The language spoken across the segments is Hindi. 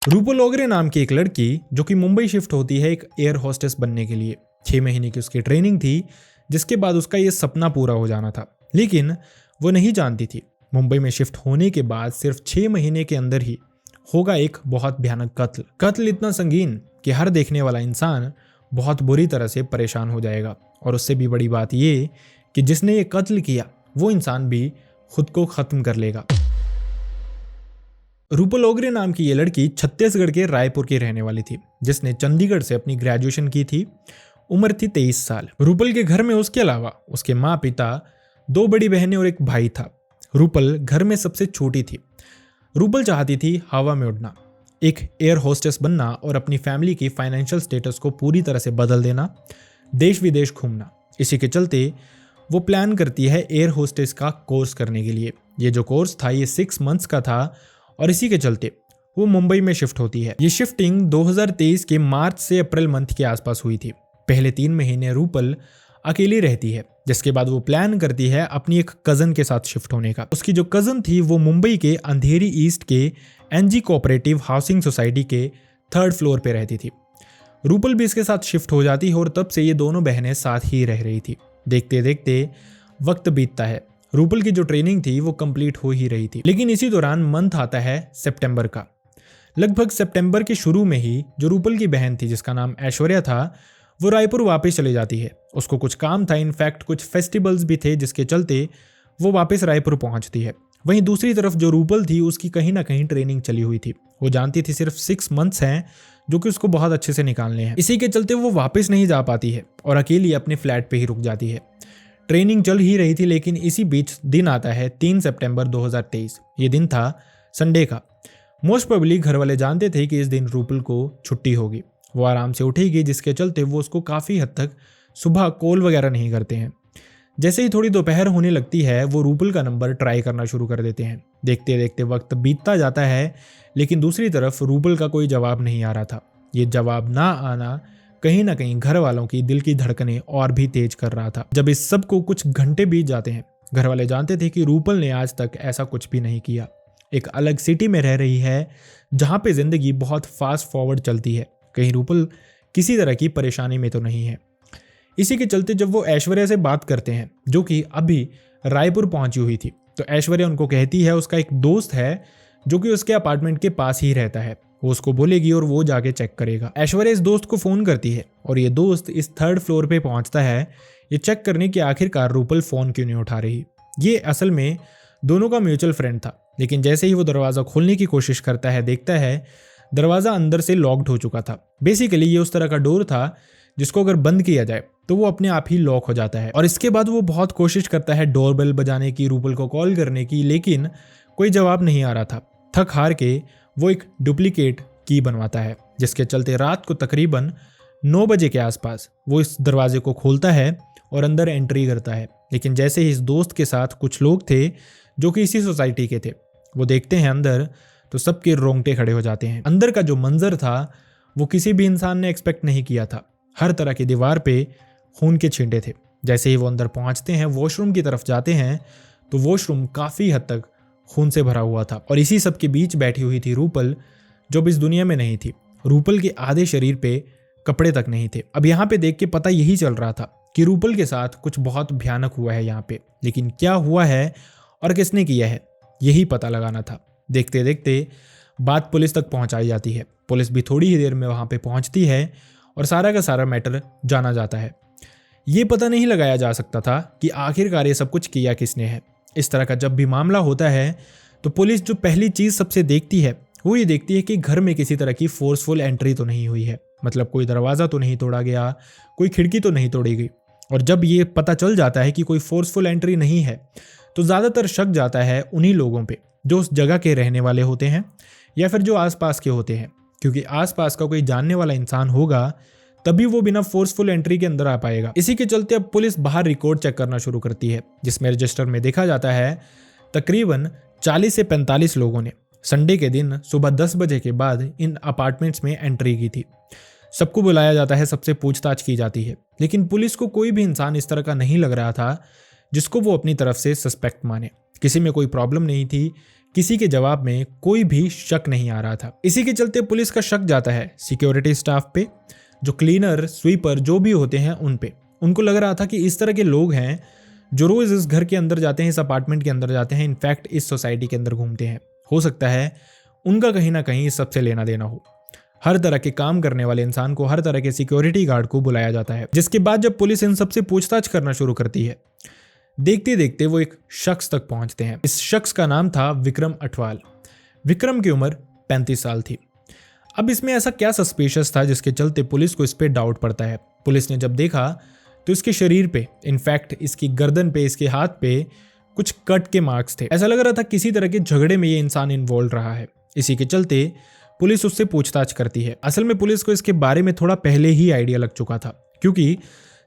रूपल ओगरे नाम की एक लड़की जो कि मुंबई शिफ्ट होती है एक एयर होस्टेस बनने के लिए। 6 महीने की उसकी ट्रेनिंग थी, जिसके बाद उसका ये सपना पूरा हो जाना था। लेकिन वो नहीं जानती थी मुंबई में शिफ्ट होने के बाद सिर्फ 6 महीने के अंदर ही होगा एक बहुत भयानक कत्ल इतना संगीन कि हर देखने वाला इंसान बहुत बुरी तरह से परेशान हो जाएगा। और उससे भी बड़ी बात ये कि जिसने ये कत्ल किया वो इंसान भी खुद को खत्म कर लेगा। रूपल ओगरे नाम की ये लड़की छत्तीसगढ़ के रायपुर की रहने वाली थी, जिसने चंडीगढ़ से अपनी ग्रेजुएशन की थी। उम्र थी 23 साल। रूपल के घर में उसके अलावा उसके माँ पिता, 2 बड़ी बहनें और एक भाई था। रूपल घर में सबसे छोटी थी। रूपल चाहती थी हवा में उड़ना, एक एयर होस्टेस बनना और अपनी फैमिली की फाइनेंशियल स्टेटस को पूरी तरह से बदल देना, देश विदेश घूमना। इसी के चलते वो प्लान करती है एयर होस्टेस का कोर्स करने के लिए। ये जो कोर्स था ये 6 मंथ्स का था और इसी के चलते वो मुंबई में शिफ्ट होती है। ये शिफ्टिंग 2023 के मार्च से अप्रैल मंथ के आसपास हुई थी। पहले 3 महीने रूपल अकेली रहती है, जिसके बाद वो प्लान करती है अपनी एक कजन के साथ शिफ्ट होने का। उसकी जो कजन थी वो मुंबई के अंधेरी ईस्ट के एनजी कोऑपरेटिव हाउसिंग सोसाइटी के 3rd फ्लोर पे रहती थी। रूपल भी इसके साथ शिफ्ट हो जाती है और तब से ये दोनों बहनें साथ ही रह रही थी। देखते देखते वक्त बीतता है। रूपल की जो ट्रेनिंग थी वो कंप्लीट हो ही रही थी, लेकिन इसी दौरान मंथ आता है सितंबर का। लगभग सितंबर के शुरू में ही जो रूपल की बहन थी, जिसका नाम ऐश्वर्या था, वो रायपुर वापस चली जाती है। उसको कुछ काम था, इनफैक्ट कुछ फेस्टिवल्स भी थे, जिसके चलते वो वापस रायपुर पहुंचती है। वहीं दूसरी तरफ जो रूपल थी उसकी कहीं ना कहीं ट्रेनिंग चली हुई थी। वो जानती थी सिर्फ 6 मंथ्स हैं जो कि उसको बहुत अच्छे से निकालने हैं। इसी के चलते वो वापस नहीं जा पाती है और अकेली अपने फ्लैट पे ही रुक जाती है। ट्रेनिंग चल ही रही थी, लेकिन इसी बीच दिन आता है 3 सितंबर 2023। ये दिन था संडे का। मोस्ट प्रोबेबली घर वाले जानते थे कि इस दिन रूपल को छुट्टी होगी, वो आराम से उठेगी, जिसके चलते वो उसको काफ़ी हद तक सुबह कॉल वगैरह नहीं करते हैं। जैसे ही थोड़ी दोपहर होने लगती है वो रूपल का नंबर ट्राई करना शुरू कर देते हैं। देखते देखते वक्त बीतता जाता है, लेकिन दूसरी तरफ रूपल का कोई जवाब नहीं आ रहा था। ये जवाब ना आना कहीं ना कहीं घर वालों की दिल की धड़कनें और भी तेज कर रहा था। जब इस सब को कुछ घंटे बीत जाते हैं, घर वाले जानते थे कि रूपल ने आज तक ऐसा कुछ भी नहीं किया। एक अलग सिटी में रह रही है जहाँ पे जिंदगी बहुत फास्ट फॉरवर्ड चलती है। कहीं रूपल किसी तरह की परेशानी में तो नहीं है। इसी के चलते जब वो ऐश्वर्या से बात करते हैं, जो कि अभी रायपुर पहुंची हुई थी, तो ऐश्वर्या उनको कहती है उसका एक दोस्त है जो कि उसके अपार्टमेंट के पास ही रहता है, वो उसको बोलेगी और वो जाके चेक करेगा। ऐश्वर्या इस दोस्त को फोन करती है और ये दोस्त इस 3rd फ्लोर पे पहुंचता है ये चेक करने की आखिरकार रूपल फोन क्यों नहीं उठा रही। ये असल में दोनों का म्यूचुअल फ्रेंड था, लेकिन जैसे ही वो दरवाज़ा खोलने की कोशिश करता है, देखता है दरवाज़ा अंदर से लॉक्ड हो चुका था। बेसिकली ये उस तरह का डोर था जिसको अगर बंद किया जाए तो वो अपने आप ही लॉक हो जाता है। और इसके बाद वो बहुत कोशिश करता है डोरबेल बजाने की, रूपल को कॉल करने की, लेकिन कोई जवाब नहीं आ रहा था। थक हार के वो एक डुप्लीकेट की बनवाता है, जिसके चलते रात को तकरीबन 9 बजे के आसपास वो इस दरवाजे को खोलता है और अंदर एंट्री करता है। लेकिन जैसे ही इस दोस्त के साथ कुछ लोग थे जो कि इसी सोसाइटी के थे, वो देखते हैं अंदर, तो सबके रोंगटे खड़े हो जाते हैं। अंदर का जो मंजर था वो किसी भी इंसान ने एक्सपेक्ट नहीं किया था। हर तरह की दीवार पे खून के छींटे थे। जैसे ही वो अंदर पहुंचते हैं, वॉशरूम की तरफ जाते हैं, तो वॉशरूम काफ़ी हद तक खून से भरा हुआ था। और इसी सब के बीच बैठी हुई थी रूपल, जो भी इस दुनिया में नहीं थी। रूपल के आधे शरीर पे कपड़े तक नहीं थे। अब यहाँ पे देख के पता यही चल रहा था कि रूपल के साथ कुछ बहुत भयानक हुआ है यहाँ पे, लेकिन क्या हुआ है और किसने किया है यही पता लगाना था। देखते देखते बात पुलिस तक पहुंचाई जाती है। पुलिस भी थोड़ी ही देर में वहाँ पे पहुँचती है और सारा का सारा मैटर जाना जाता है। ये पता नहीं लगाया जा सकता था कि आखिरकार ये सब कुछ किया किसने है। इस तरह का जब भी मामला होता है तो पुलिस जो पहली चीज़ सबसे देखती है वो ये देखती है कि घर में किसी तरह की फोर्सफुल एंट्री तो नहीं हुई है, मतलब कोई दरवाज़ा तो नहीं तोड़ा गया, कोई खिड़की तो नहीं तोड़ी गई। और जब ये पता चल जाता है कि कोई फोर्सफुल एंट्री नहीं है, तो ज़्यादातर शक जाता है उन्हीं लोगों पे जो उस जगह के रहने वाले होते हैं या फिर जो आसपास के होते हैं, क्योंकि आसपास का कोई जानने वाला इंसान होगा तभी वो बिना फोर्सफुल एंट्री के अंदर आ पाएगा। इसी के चलते अब पुलिस बाहर रिकॉर्ड चेक करना शुरू करती है, जिसमें रजिस्टर में देखा जाता है तकरीबन 40 से 45 लोगों ने संडे के दिन सुबह 10 बजे के बाद इन अपार्टमेंट्स में एंट्री की थी। सबको बुलाया जाता है, सबसे पूछताछ की जाती है, लेकिन पुलिस को कोई भी इंसान इस तरह का नहीं लग रहा था जिसको वो अपनी तरफ से सस्पेक्ट माने। किसी में कोई प्रॉब्लम नहीं थी किसी के जवाब में कोई भी शक नहीं आ रहा था। इसी के चलते पुलिस का शक जाता है सिक्योरिटी स्टाफ पे, जो क्लीनर, स्वीपर जो भी होते हैं उन पे। उनको लग रहा था कि इस तरह के लोग हैं जो रोज इस घर के अंदर जाते हैं, इस अपार्टमेंट के अंदर जाते हैं, इनफैक्ट इस सोसाइटी के अंदर घूमते हैं। हो सकता है उनका कहीं ना कहीं इस सबसे लेना देना हो। हर तरह के काम करने वाले इंसान को, हर तरह के सिक्योरिटी गार्ड को बुलाया जाता है, जिसके बाद जब पुलिस इन सबसे पूछताछ करना शुरू करती है, देखते देखते वो एक शख्स तक पहुंचते हैं। इस शख्स का नाम था विक्रम अठवाल। विक्रम की उम्र 35 साल थी। अब इसमें ऐसा क्या सस्पिशियस था जिसके चलते पुलिस को इस पे डाउट पड़ता है? पुलिस ने जब देखा तो इसके शरीर पे, इनफैक्ट इसकी गर्दन पे, इसके हाथ पे कुछ कट के मार्क्स थे। ऐसा लग रहा था किसी तरह के झगड़े में ये इंसान इन्वॉल्व रहा है। इसी के चलते पुलिस उससे पूछताछ करती है। असल में पुलिस को इसके बारे में थोड़ा पहले ही आइडिया लग चुका था, क्योंकि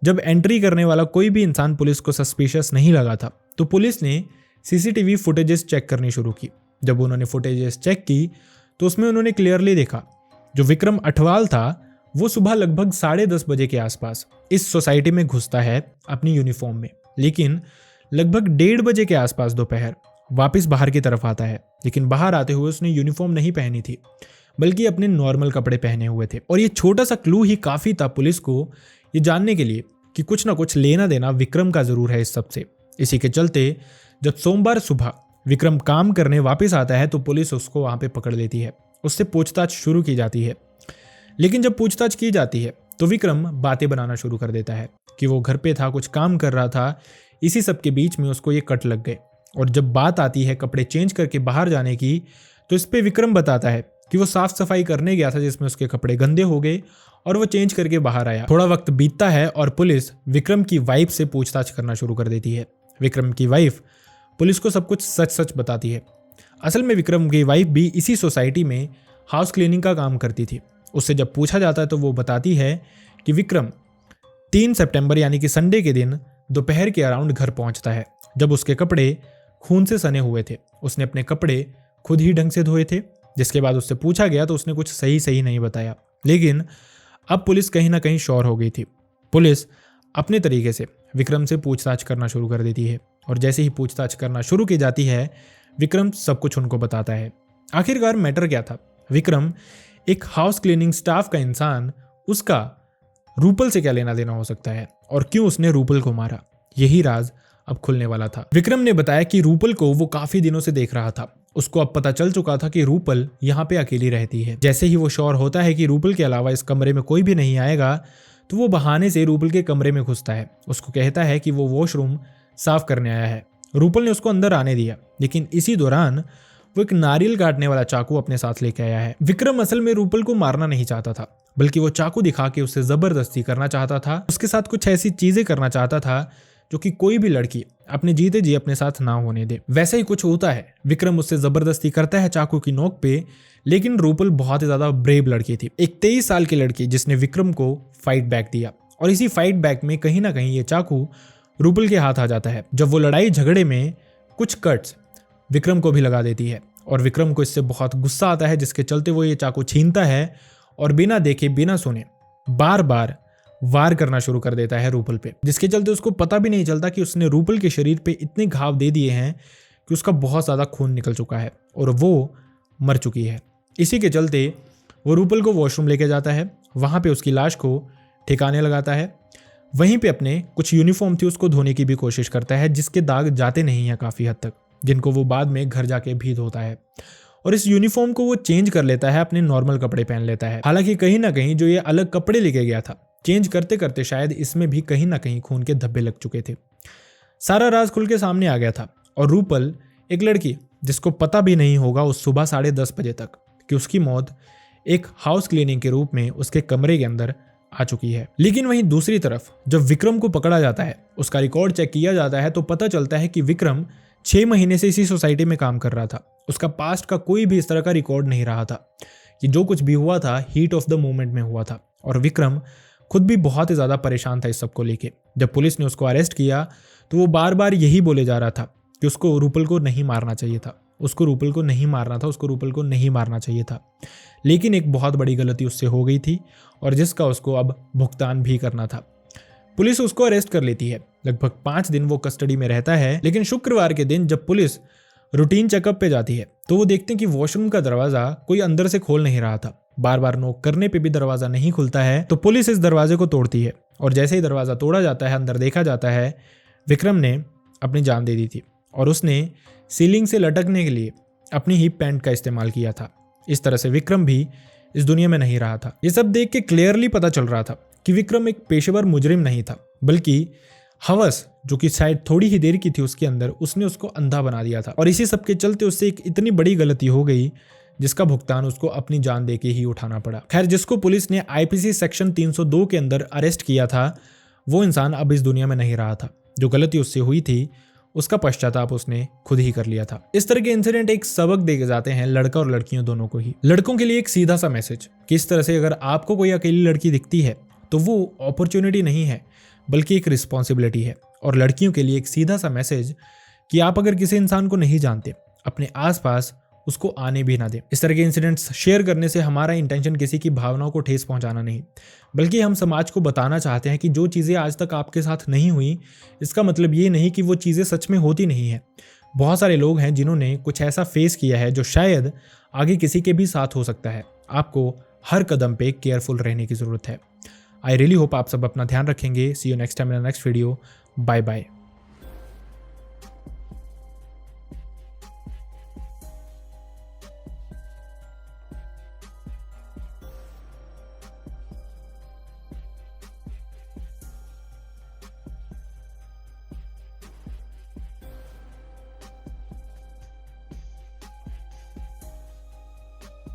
जब एंट्री करने वाला कोई भी इंसान पुलिस को सस्पिशियस नहीं लगा था, तो पुलिस ने सीसीटीवी फुटेजेस चेक करनी शुरू की। जब उन्होंने फुटेजेस चेक की तो उसमें उन्होंने क्लियरली देखा जो विक्रम अठवाल था वो सुबह लगभग 10:30 बजे के आसपास इस सोसाइटी में घुसता है अपनी यूनिफॉर्म में, लेकिन लगभग 1:30 बजे के आसपास दोपहर वापस बाहर की तरफ आता है। लेकिन बाहर आते हुए उसने यूनिफॉर्म नहीं पहनी थी, बल्कि अपने नॉर्मल कपड़े पहने हुए थे। और ये छोटा सा क्लू ही काफी था पुलिस को ये जानने के लिए कि कुछ ना कुछ लेना देना विक्रम का जरूर है इस सबसे। इसी के चलते जब सोमवार सुबह विक्रम काम करने वापस आता है तो पुलिस उसको वहां पे पकड़ लेती है। उससे पूछताछ शुरू की जाती है, लेकिन जब पूछताछ की जाती है तो विक्रम बातें बनाना शुरू कर देता है कि वो घर पे था, कुछ काम कर रहा था, इसी सब के बीच में उसको ये कट लग गए। और जब बात आती है कपड़े चेंज करके बाहर जाने की, तो इस पे विक्रम बताता है कि वो साफ सफाई करने गया था जिसमें उसके कपड़े गंदे हो गए और वो चेंज करके बाहर आया। थोड़ा वक्त बीतता है और पुलिस विक्रम की वाइफ से पूछताछ करना शुरू कर देती है। विक्रम की वाइफ पुलिस को सब कुछ सच सच बताती है। असल में विक्रम की वाइफ भी इसी सोसाइटी में हाउस क्लीनिंग का काम करती थी। उससे जब पूछा जाता है तो वो बताती है कि विक्रम 3 सितंबर यानी कि संडे के दिन दोपहर के अराउंड घर पहुंचता है, जब उसके कपड़े खून से सने हुए थे। उसने अपने कपड़े खुद ही ढंग से धोए थे। जिसके बाद उससे पूछा गया तो उसने कुछ सही नहीं बताया, लेकिन अब पुलिस कहीं ना कहीं श्योर हो गई थी। पुलिस अपने तरीके से विक्रम से पूछताछ करना शुरू कर देती है और जैसे ही पूछताछ करना शुरू की जाती है विक्रम सब कुछ उनको बताता है। आखिरकार मैटर क्या था? विक्रम एक हाउस क्लीनिंग स्टाफ का इंसान, उसका रूपल से क्या लेना देना हो सकता है और क्यों उसने रूपल को मारा, यही राज अब खुलने वाला था। विक्रम ने बताया कि रूपल को वो काफी दिनों से देख रहा था। उसको अब पता चल चुका था कि रूपल यहाँ पे अकेली रहती है। जैसे ही वो श्योर होता है कि रूपल के अलावा इस कमरे में कोई भी नहीं आएगा, तो वो बहाने से रूपल के कमरे में घुसता है। उसको कहता है कि वो वॉशरूम साफ करने आया है। रूपल ने उसको अंदर आने दिया, लेकिन इसी दौरान वो एक नारियल काटने वाला चाकू अपने साथ लेके आया है। विक्रम असल में रूपल को मारना नहीं चाहता था, बल्कि वो चाकू दिखा के उससे जबरदस्ती करना चाहता था। उसके साथ कुछ ऐसी चीजें करना चाहता था जो कि कोई भी लड़की अपने जीते जी अपने साथ ना होने दे। वैसे ही कुछ होता है। विक्रम उससे जबरदस्ती करता है चाकू की नोक पे, लेकिन रूपल बहुत ही ज्यादा ब्रेव लड़की थी। एक 23 साल की लड़की जिसने विक्रम को फाइट बैक दिया, और इसी फाइट बैक में कहीं ना कहीं ये चाकू रूपल के हाथ आ जाता है। जब वो लड़ाई झगड़े में कुछ कट्स विक्रम को भी लगा देती है और विक्रम को इससे बहुत गुस्सा आता है, जिसके चलते वो ये चाकू छीनता है और बिना देखे बिना सुने बार बार वार करना शुरू कर देता है रूपल पे, जिसके चलते उसको पता भी नहीं चलता कि उसने रूपल के शरीर पे इतने घाव दे दिए हैं कि उसका बहुत ज़्यादा खून निकल चुका है और वो मर चुकी है। इसी के चलते वो रूपल को वॉशरूम लेके जाता है, वहाँ पे उसकी लाश को ठिकाने लगाता है। वहीं पे अपने कुछ यूनिफॉर्म थी उसको धोने की भी कोशिश करता है, जिसके दाग जाते नहीं हैं काफ़ी हद तक, जिनको वो बाद में घर जाके भी धोता है। और इस यूनिफॉर्म को वो चेंज कर लेता है, अपने नॉर्मल कपड़े पहन लेता है। हालांकि कहीं ना कहीं जो ये अलग कपड़े लेके गया था, चेंज करते करते शायद इसमें भी कहीं ना कहीं खून के धब्बे लग चुके थे। सारा राज खुल के सामने आ गया था और रूपल एक लड़की जिसको पता भी नहीं होगा उस सुबह 10:30 बजे तक कि उसकी मौत एक हाउस क्लीनिंग के रूप में उसके कमरे के अंदर आ चुकी है। लेकिन वहीं दूसरी तरफ जब विक्रम को पकड़ा जाता है, उसका रिकॉर्ड चेक किया जाता है, तो पता चलता है कि विक्रम 6 महीने से इसी सोसाइटी में काम कर रहा था। उसका पास्ट का कोई भी इस तरह का रिकॉर्ड नहीं रहा था। कि जो कुछ भी हुआ था हीट ऑफ द मोमेंट में हुआ था और विक्रम खुद भी बहुत ही ज़्यादा परेशान था इस सब को लेके। जब पुलिस ने उसको अरेस्ट किया तो वो बार बार यही बोले जा रहा था कि उसको रूपल को नहीं मारना चाहिए था, उसको रूपल को नहीं मारना था, उसको रूपल को नहीं मारना चाहिए था। लेकिन एक बहुत बड़ी गलती उससे हो गई थी और जिसका उसको अब भुगतान भी करना था। पुलिस उसको अरेस्ट कर लेती है। लगभग 5 दिन वो कस्टडी में रहता है, लेकिन शुक्रवार के दिन जब पुलिस रूटीन चेकअप पे जाती है तो वो देखते हैं कि वॉशरूम का दरवाजा कोई अंदर से खोल नहीं रहा था। बार बार नॉक करने पे भी दरवाजा नहीं खुलता है तो पुलिस इस दरवाजे को तोड़ती है और जैसे ही दरवाजा तोड़ा जाता है, अंदर देखा जाता है विक्रम ने अपनी जान दे दी थी और उसने सीलिंग से लटकने के लिए अपनी ही पैंट का इस्तेमाल किया था। इस तरह से विक्रम भी इस दुनिया में नहीं रहा था। ये सब देख के क्लियरली पता चल रहा था कि विक्रम एक पेशेवर मुजरिम नहीं था, बल्कि हवस जो कि शायद थोड़ी ही देर की थी उसके अंदर, उसने उसको अंधा बना दिया था। और इसी सब के चलते उससे एक इतनी बड़ी गलती हो गई जिसका भुगतान उसको अपनी जान देके ही उठाना पड़ा। खैर, जिसको पुलिस ने आईपीसी सेक्शन 302 के अंदर अरेस्ट किया था वो इंसान अब इस दुनिया में नहीं रहा था। जो गलती उससे हुई थी उसका पश्चाताप उसने खुद ही कर लिया था। इस तरह के इंसिडेंट एक सबक दे जाते हैं लड़का और लड़कियों दोनों को ही। लड़कों के लिए एक सीधा सा मैसेज कि इस तरह से अगर आपको कोई अकेली लड़की दिखती है तो वो अपॉर्चुनिटी नहीं है बल्कि एक रिस्पॉन्सिबिलिटी है। और लड़कियों के लिए एक सीधा सा मैसेज कि आप अगर किसी इंसान को नहीं जानते अपने आसपास उसको आने भी ना दें। इस तरह के इंसिडेंट्स शेयर करने से हमारा इंटेंशन किसी की भावनाओं को ठेस पहुंचाना नहीं, बल्कि हम समाज को बताना चाहते हैं कि जो चीज़ें आज तक आपके साथ नहीं हुई इसका मतलब ये नहीं कि वो चीज़ें सच में होती नहीं है। बहुत सारे लोग हैं जिन्होंने कुछ ऐसा फेस किया है जो शायद आगे किसी के भी साथ हो सकता है। आपको हर कदम पे केयरफुल रहने की ज़रूरत है। आई रियली होप आप सब अपना ध्यान रखेंगे। See you next time in the next video. Bye bye.